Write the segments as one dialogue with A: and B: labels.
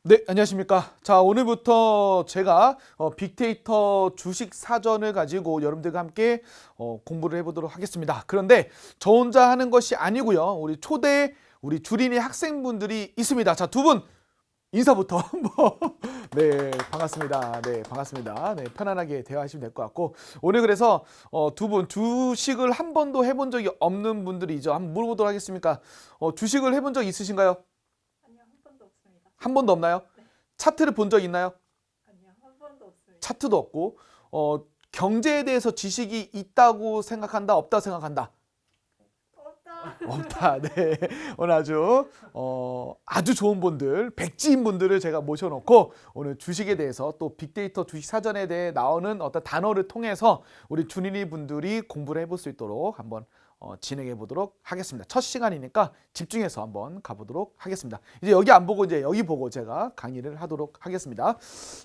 A: 네, 안녕하십니까. 자, 오늘부터 제가 빅데이터 주식 사전을 가지고 여러분들과 함께 공부를 해보도록 하겠습니다. 그런데 저 혼자 하는 것이 아니고요. 우리 초대 우리 주린이 학생분들이 있습니다. 자, 두 분 인사부터 네, 반갑습니다. 네, 반갑습니다. 네, 편안하게 대화하시면 될 것 같고 오늘 그래서 두 분 주식을 한 번도 해본 적이 없는 분들이죠. 한번 물어보도록 하겠습니까? 주식을 해본 적 있으신가요?
B: 아니요, 한 번도 없습니다.
A: 한 번도 없나요?
B: 네.
A: 차트를 본 적 있나요?
B: 아니요, 한 번도 없습니다.
A: 차트도 없고 경제에 대해서 지식이 있다고 생각한다, 없다 생각한다.
B: 없다.
A: 없다. 네. 오늘 아주 좋은 분들, 백지인 분들을 제가 모셔놓고 오늘 주식에 대해서 또 빅데이터 주식 사전에 대해 나오는 어떤 단어를 통해서 우리 주린이 분들이 공부를 해볼 수 있도록 한번 진행해 보도록 하겠습니다. 첫 시간이니까 집중해서 한번 가보도록 하겠습니다. 이제 여기 안 보고 이제 여기 보고 제가 강의를 하도록 하겠습니다.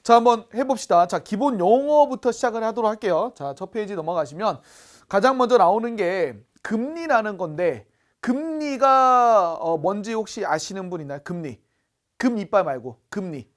A: 자, 한번 해봅시다. 자, 기본 용어부터 시작을 하도록 할게요. 자, 첫 페이지 넘어가시면 가장 먼저 나오는 게 금리라는 건데 금리가 뭔지 혹시 아시는 분 있나요? 금리. 금이빨 말고 금리.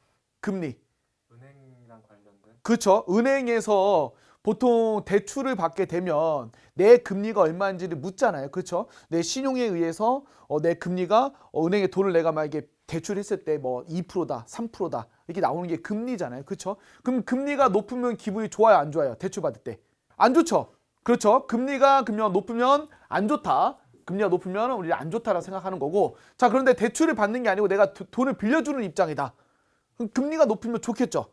C: 은행이랑 관련된
A: 그렇죠. 은행에서 보통 대출을 받게 되면 내 금리가 얼마인지를 묻잖아요. 그렇죠. 내 신용에 의해서 내 금리가 은행에 돈을 내가 만약에 대출했을 때 뭐 2%다, 3%다 이렇게 나오는 게 금리잖아요. 그렇죠. 그럼 금리가 높으면 기분이 좋아요, 안 좋아요? 대출 받을 때. 안 좋죠. 그렇죠. 금리가 그러면 높으면 안 좋다. 금리가 높으면 우리 안 좋다라 생각하는 거고. 자, 그런데 대출을 받는 게 아니고 내가 돈을 빌려주는 입장이다. 그럼 금리가 높으면 좋겠죠.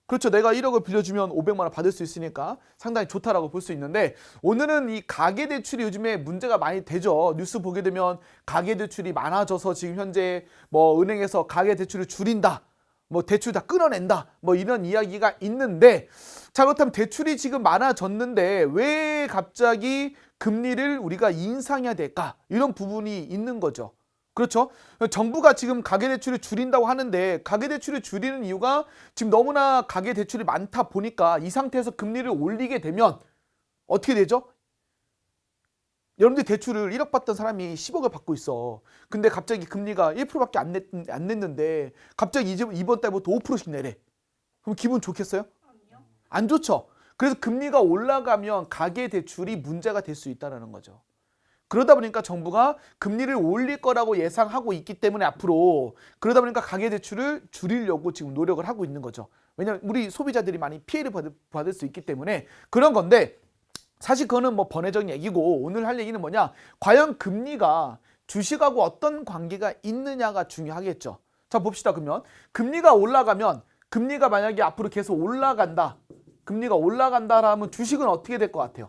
A: 그렇죠. 내가 1억을 빌려주면 500만 원 받을 수 있으니까 상당히 좋다라고 볼 수 있는데 오늘은 이 가계대출이 요즘에 문제가 많이 되죠. 뉴스 보게 되면 가계대출이 많아져서 지금 현재 뭐 은행에서 가계대출을 줄인다. 뭐 대출 다 끊어낸다. 뭐 이런 이야기가 있는데 자, 그렇다면 대출이 지금 많아졌는데 왜 갑자기 금리를 우리가 인상해야 될까? 이런 부분이 있는 거죠. 그렇죠? 정부가 지금 가계대출을 줄인다고 하는데 가계대출을 줄이는 이유가 지금 너무나 가계대출이 많다 보니까 이 상태에서 금리를 올리게 되면 어떻게 되죠? 여러분들 대출을 1억 받던 사람이 10억을 받고 있어. 근데 갑자기 금리가 1%밖에 안 냈는데 갑자기 이번 달부터 5%씩 내래. 그럼 기분 좋겠어요?
B: 아니요.
A: 안 좋죠. 그래서 금리가 올라가면 가계대출이 문제가 될 수 있다는 거죠. 그러다 보니까 정부가 금리를 올릴 거라고 예상하고 있기 때문에 앞으로 그러다 보니까 가계대출을 줄이려고 지금 노력을 하고 있는 거죠. 왜냐하면 우리 소비자들이 많이 피해를 받을 수 있기 때문에 그런 건데 사실 그거는 뭐 번외적인 얘기고 오늘 할 얘기는 뭐냐? 과연 금리가 주식하고 어떤 관계가 있느냐가 중요하겠죠. 자, 봅시다. 그러면 금리가 올라가면 금리가 만약에 앞으로 계속 올라간다. 금리가 올라간다라면 주식은 어떻게 될 것 같아요?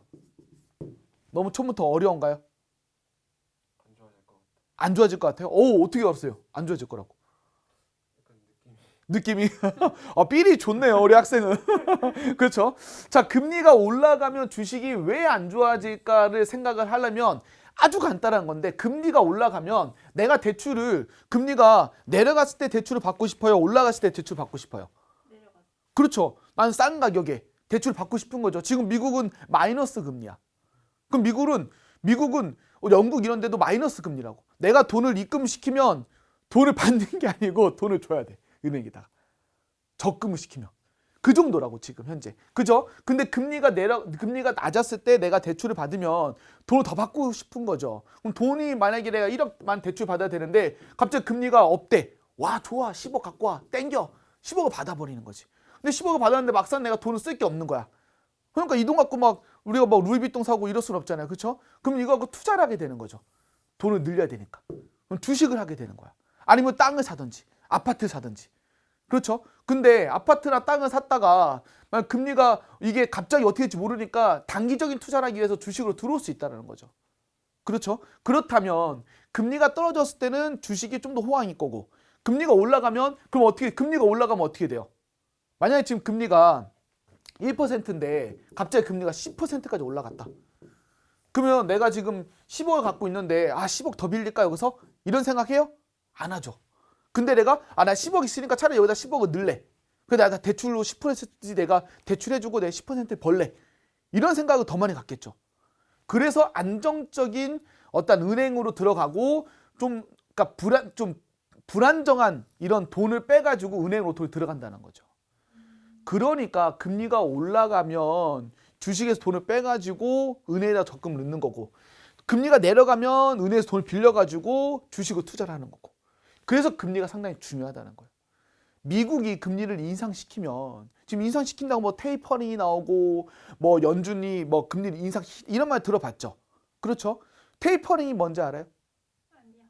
A: 너무 처음부터 어려운가요?
C: 안 좋아질 것 같아.
A: 안 좋아질 것 같아요? 오, 어떻게 알았어요? 안 좋아질 거라고.
C: 약간 느낌이.
A: 삘이 좋네요, 우리 학생은. 그렇죠? 자, 금리가 올라가면 주식이 왜 안 좋아질까를 생각을 하려면 아주 간단한 건데 금리가 올라가면 내가 금리가 내려갔을 때 대출을 받고 싶어요? 올라갔을 때 대출 받고 싶어요?
B: 내려갔어.
A: 그렇죠. 난 싼 가격에 대출 받고 싶은 거죠. 지금 미국은 마이너스 금리야. 그럼 미국은 영국 이런 데도 마이너스 금리라고. 내가 돈을 입금시키면 돈을 받는 게 아니고 돈을 줘야 돼. 은행에다가. 적금을 시키면. 그 정도라고 지금 현재. 그죠? 근데 금리가 낮았을 때 내가 대출을 받으면 돈을 더 받고 싶은 거죠. 그럼 돈이 만약에 내가 1억만 대출 받아야 되는데 갑자기 금리가 없대. 와, 좋아. 10억 갖고 와. 땡겨. 10억을 받아버리는 거지. 근데 10억을 받았는데 막상 내가 돈을 쓸 게 없는 거야. 그러니까 이 돈 갖고 막 우리가 막 루이비통 사고 이럴 수는 없잖아요. 그렇죠? 그럼 이거 갖고 투자를 하게 되는 거죠. 돈을 늘려야 되니까. 그럼 주식을 하게 되는 거야. 아니면 땅을 사든지 아파트 사든지. 그렇죠? 근데 아파트나 땅을 샀다가 만약 금리가 이게 갑자기 어떻게 될지 모르니까 단기적인 투자를 하기 위해서 주식으로 들어올 수 있다는 거죠. 그렇죠? 그렇다면 금리가 떨어졌을 때는 주식이 좀 더 호황일 거고 금리가 올라가면 금리가 올라가면 어떻게 돼요? 만약에 지금 금리가 1%인데 갑자기 금리가 10%까지 올라갔다. 그러면 내가 지금 10억을 갖고 있는데 10억 더 빌릴까 여기서? 이런 생각해요? 안 하죠. 근데 내가 나 10억 있으니까 차라리 여기다 10억을 넣을래. 그래서 내가 대출로 10% 내가 대출해주고 내 10% 벌래. 이런 생각을 더 많이 갖겠죠. 그래서 안정적인 어떤 은행으로 들어가고 좀 불안정한 이런 돈을 빼가지고 은행으로 돈이 들어간다는 거죠. 그러니까 금리가 올라가면 주식에서 돈을 빼가지고 은행에다 적금 넣는 거고, 금리가 내려가면 은행에서 돈을 빌려가지고 주식을 투자를 하는 거고. 그래서 금리가 상당히 중요하다는 거예요. 미국이 금리를 인상시키면, 지금 인상시킨다고 뭐 테이퍼링이 나오고 뭐 연준이 뭐 금리를 인상, 이런 말 들어봤죠. 그렇죠? 테이퍼링이 뭔지 알아요?
B: 아니요.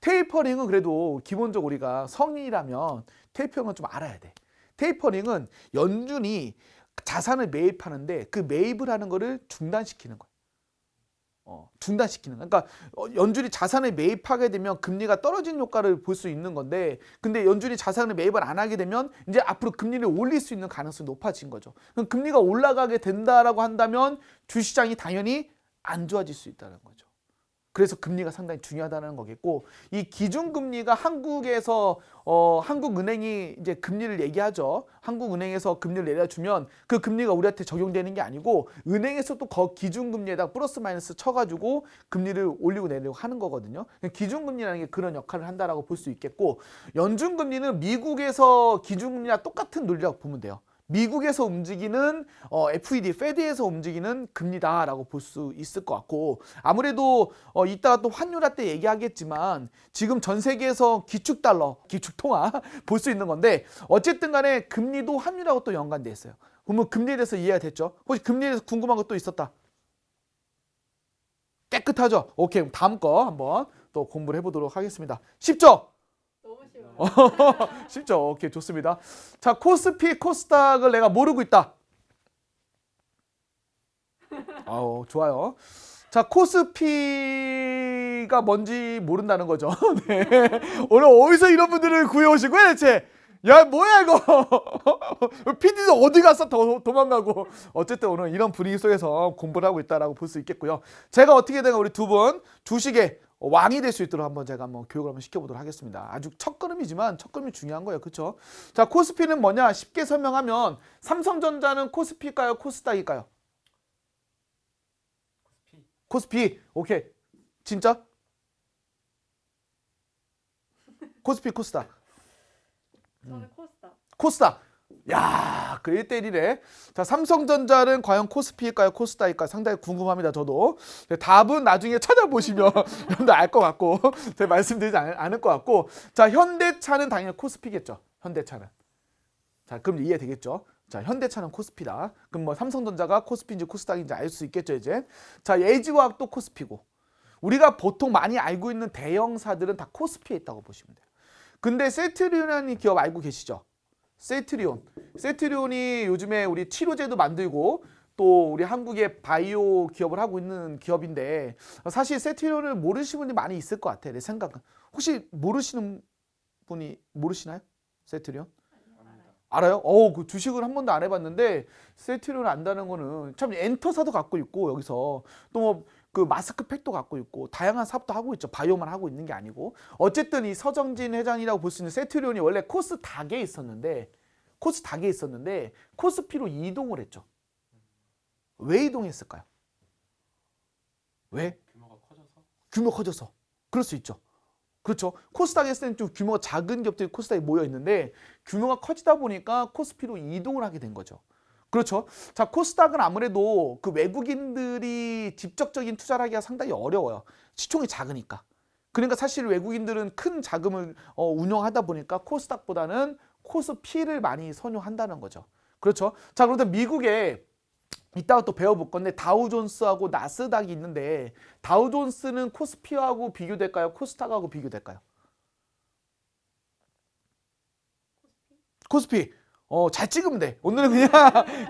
A: 테이퍼링은 그래도 기본적으로 우리가 성인이라면 테이퍼링은 좀 알아야 돼. 테이퍼링은 연준이 자산을 매입하는데 그 매입을 하는 거를 중단시키는 거예요. 중단시키는 거예요. 그러니까 연준이 자산을 매입하게 되면 금리가 떨어지는 효과를 볼 수 있는 건데, 근데 연준이 자산을 매입을 안 하게 되면 이제 앞으로 금리를 올릴 수 있는 가능성이 높아진 거죠. 그럼 금리가 올라가게 된다라고 한다면 주시장이 당연히 안 좋아질 수 있다는 거죠. 그래서 금리가 상당히 중요하다는 거겠고, 이 기준금리가 한국에서 한국은행이 이제 금리를 얘기하죠. 한국은행에서 금리를 내려주면 그 금리가 우리한테 적용되는 게 아니고 은행에서 또 그 기준금리에다 플러스 마이너스 쳐가지고 금리를 올리고 내리고 하는 거거든요. 기준금리라는 게 그런 역할을 한다라고 볼 수 있겠고, 연준금리는 미국에서 기준금리와 똑같은 논리라고 보면 돼요. 미국에서 움직이는 FED, 페드에서 움직이는 금리다라고 볼 수 있을 것 같고, 아무래도 이따가 또 환율할 때 얘기하겠지만 지금 전 세계에서 기축달러, 기축통화 볼 수 있는 건데, 어쨌든 간에 금리도 환율하고 또 연관돼 있어요. 그러면 금리에 대해서 이해가 됐죠? 혹시 금리에 대해서 궁금한 거 또 있었다? 깨끗하죠? 오케이, 그럼 다음 거 한번 또 공부를 해보도록 하겠습니다. 쉽죠?
B: 너무 쉬워요.
A: 쉽죠? 오케이, 좋습니다. 자, 코스피, 코스닥을 내가 모르고 있다. 좋아요. 자, 코스피가 뭔지 모른다는 거죠. 네. 오늘 어디서 이런 분들을 구해오신 거야, 대체? 야, 뭐야, 이거? PD도 어디 갔어? 도망가고. 어쨌든 오늘 이런 분위기 속에서 공부를 하고 있다라고 볼 수 있겠고요. 제가 어떻게든 우리 두 분 주식의 왕이 될 수 있도록 제가 교육을 한번 시켜보도록 하겠습니다. 아주 첫걸음이지만 첫걸음이 중요한 거예요. 그렇죠? 자, 코스피는 뭐냐? 쉽게 설명하면 삼성전자는 코스피일까요? 코스닥일까요? 코스피. 오케이. 진짜? 코스피, 코스닥.
B: 저는 코스닥.
A: 코스닥. 야, 그 1대1이래. 자, 삼성전자는 과연 코스피일까요? 코스닥일까요? 상당히 궁금합니다, 저도. 답은 나중에 찾아보시면 여러분들 알 것 같고, 제가 말씀드리지 않을 것 같고. 자, 현대차는 당연히 코스피겠죠. 현대차는. 자, 그럼 이해되겠죠? 자, 현대차는 코스피다. 그럼 뭐 삼성전자가 코스피인지 코스닥인지 알 수 있겠죠, 이제. 자, LG화학도 코스피고. 우리가 보통 많이 알고 있는 대형사들은 다 코스피에 있다고 보시면 돼요. 근데 셀트리온이라는 기업 알고 계시죠? 셀트리온. 셀트리온이 요즘에 우리 치료제도 만들고 또 우리 한국의 바이오 기업을 하고 있는 기업인데, 사실 셀트리온을 모르시는 분이 많이 있을 것 같아요. 내 생각은. 혹시 모르시는 분이 모르시나요? 셀트리온? 알아요? 그 주식을 한 번도 안 해봤는데 셀트리온을 안다는 거는 참. 엔터사도 갖고 있고 여기서 또 뭐 그 마스크팩도 갖고 있고 다양한 사업도 하고 있죠. 바이오만 하고 있는 게 아니고. 어쨌든 이 서정진 회장이라고 볼 수 있는 셀트리온이 원래 코스닥에 있었는데 코스피로 이동을 했죠. 왜 이동했을까요? 왜? 규모가 커져서. 그럴 수 있죠. 그렇죠. 코스닥에 있을 때는 좀 규모가 작은 기업들이 코스닥에 모여 있는데 규모가 커지다 보니까 코스피로 이동을 하게 된 거죠. 그렇죠. 자, 코스닥은 아무래도 그 외국인들이 직접적인 투자를 하기가 상당히 어려워요. 시총이 작으니까. 그러니까 사실 외국인들은 큰 자금을 운영하다 보니까 코스닥보다는 코스피를 많이 선호한다는 거죠. 그렇죠. 자, 그런데 미국에 이따가 또 배워볼 건데 다우존스하고 나스닥이 있는데, 다우존스는 코스피하고 비교될까요? 코스닥하고 비교될까요? 코스피. 잘 찍으면 돼. 오늘은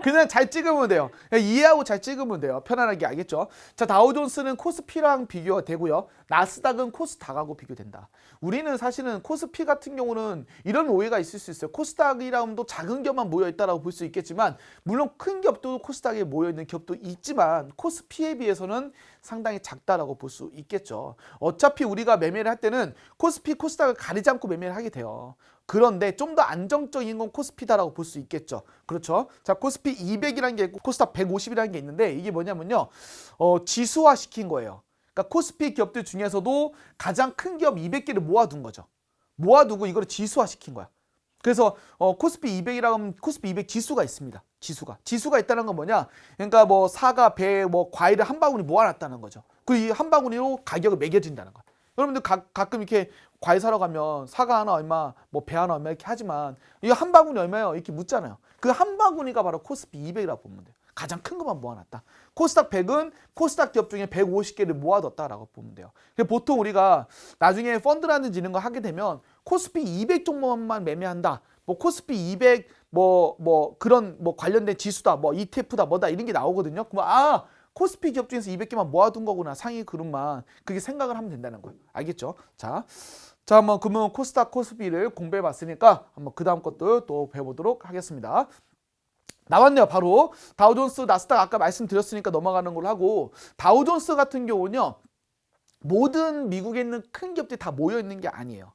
A: 그냥 잘 찍으면 돼요. 그냥 이해하고 잘 찍으면 돼요. 편안하게. 알겠죠? 자, 다우존스는 코스피랑 비교가 되고요. 나스닥은 코스닥하고 비교된다. 우리는 사실은 코스피 같은 경우는 이런 오해가 있을 수 있어요. 코스닥이라면 또 작은 기업만 모여있다라고 볼 수 있겠지만, 물론 큰 기업도 코스닥에 모여있는 기업도 있지만 코스피에 비해서는 상당히 작다라고 볼 수 있겠죠. 어차피 우리가 매매를 할 때는 코스피, 코스닥을 가리지 않고 매매를 하게 돼요. 그런데 좀 더 안정적인 건 코스피다라고 볼 수 있겠죠. 그렇죠? 자, 코스피 200이라는 게 있고 코스닥 150이라는 게 있는데, 이게 뭐냐면요, 지수화 시킨 거예요. 그러니까 코스피 기업들 중에서도 가장 큰 기업 200개를 모아둔 거죠. 모아두고 이거를 지수화시킨 거야. 그래서 코스피 200이라고 하면 코스피 200 지수가 있습니다. 지수가 있다는 건 뭐냐? 그러니까 뭐 사과, 배, 뭐 과일을 한 바구니 모아놨다는 거죠. 그리고 이 한 바구니로 가격을 매겨진다는 거야. 여러분들 가끔 이렇게 과일 사러 가면 사과 하나 얼마, 뭐 배 하나 얼마 이렇게 하지만 이거 한 바구니 얼마예요? 이렇게 묻잖아요. 그 한 바구니가 바로 코스피 200이라고 보면 돼요. 가장 큰 것만 모아놨다. 코스닥 100은 코스닥 기업 중에 150개를 모아뒀다라고 보면 돼요. 보통 우리가 나중에 펀드라든지 이런 거 하게 되면 코스피 200 종목만 매매한다. 뭐 코스피 200 그런 관련된 지수다. 뭐 ETF다. 뭐다. 이런 게 나오거든요. 그럼 코스피 기업 중에서 200개만 모아둔 거구나. 상위 그룹만. 그렇게 생각을 하면 된다는 거예요. 알겠죠? 자, 한번 그러면 코스닥, 코스피를 공부해 봤으니까 한번 그 다음 것들 또 배워보도록 하겠습니다. 나왔네요. 바로 다우존스, 나스닥 아까 말씀드렸으니까 넘어가는 걸로 하고, 다우존스 같은 경우는요, 모든 미국에 있는 큰 기업들이 다 모여 있는 게 아니에요.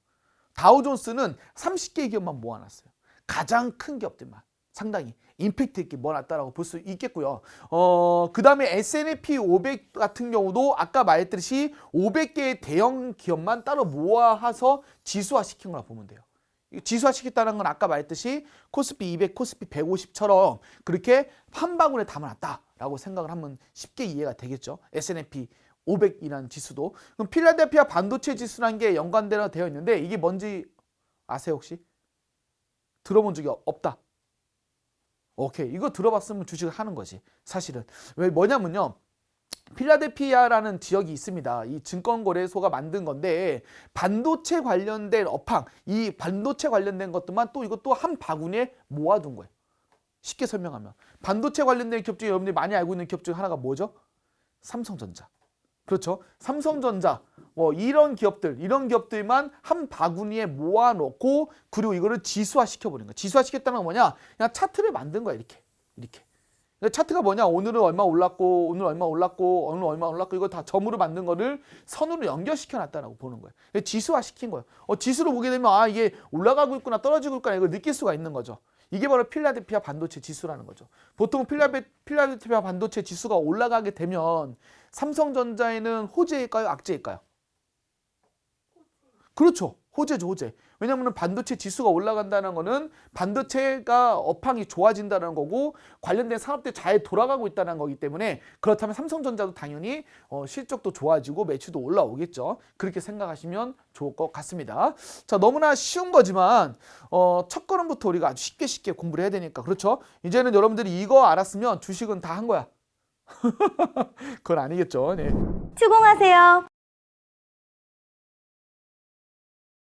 A: 다우존스는 30개 기업만 모아놨어요. 가장 큰 기업들만 상당히 임팩트 있게 모아놨다라고 볼 수 있겠고요. 그 다음에 S&P 500 같은 경우도 아까 말했듯이 500개의 대형 기업만 따로 모아서 지수화시킨 거라 보면 돼요. 지수화시켰다는 건 아까 말했듯이 코스피 200, 코스피 150처럼 그렇게 한 방울에 담아놨다라고 생각을 하면 쉽게 이해가 되겠죠. S&P 500이라는 지수도. 그럼 필라델피아 반도체 지수라는 게 연관되어 있는데 이게 뭔지 아세요 혹시? 들어본 적이 없다. 오케이, 이거 들어봤으면 주식을 하는 거지 사실은. 왜 뭐냐면요, 필라델피아라는 지역이 있습니다. 이 증권거래소가 만든 건데 반도체 관련된 업황, 이 반도체 관련된 것들만 또 이것도 한 바구니에 모아둔 거예요. 쉽게 설명하면 반도체 관련된 기업 중에 여러분들이 많이 알고 있는 기업 중 하나가 뭐죠? 삼성전자. 그렇죠. 삼성전자 이런 기업들만 한 바구니에 모아놓고 그리고 이거를 지수화 시켜버린 거야. 지수화 시켰다는 건 뭐냐? 그냥 차트를 만든 거야. 이렇게. 차트가 뭐냐? 오늘은 얼마 올랐고 오늘 얼마 올랐고 오늘 얼마 올랐고 이거 다 점으로 만든 거를 선으로 연결시켜 놨다라고 보는 거예요. 지수화 시킨 거예요. 지수로 보게 되면 이게 올라가고 있구나 떨어지고 있구나 이걸 느낄 수가 있는 거죠. 이게 바로 필라델피아 반도체 지수라는 거죠. 보통 필라델피아 반도체 지수가 올라가게 되면 삼성전자에는 호재일까요? 악재일까요? 그렇죠. 호재죠, 호재. 왜냐하면 반도체 지수가 올라간다는 거는 반도체가 업황이 좋아진다는 거고 관련된 산업들이 잘 돌아가고 있다는 거기 때문에 그렇다면 삼성전자도 당연히 실적도 좋아지고 매출도 올라오겠죠. 그렇게 생각하시면 좋을 것 같습니다. 자, 너무나 쉬운 거지만 첫 걸음부터 우리가 아주 쉽게 공부를 해야 되니까 그렇죠. 이제는 여러분들이 이거 알았으면 주식은 다 한 거야. 그건 아니겠죠. 네.
D: 추궁하세요.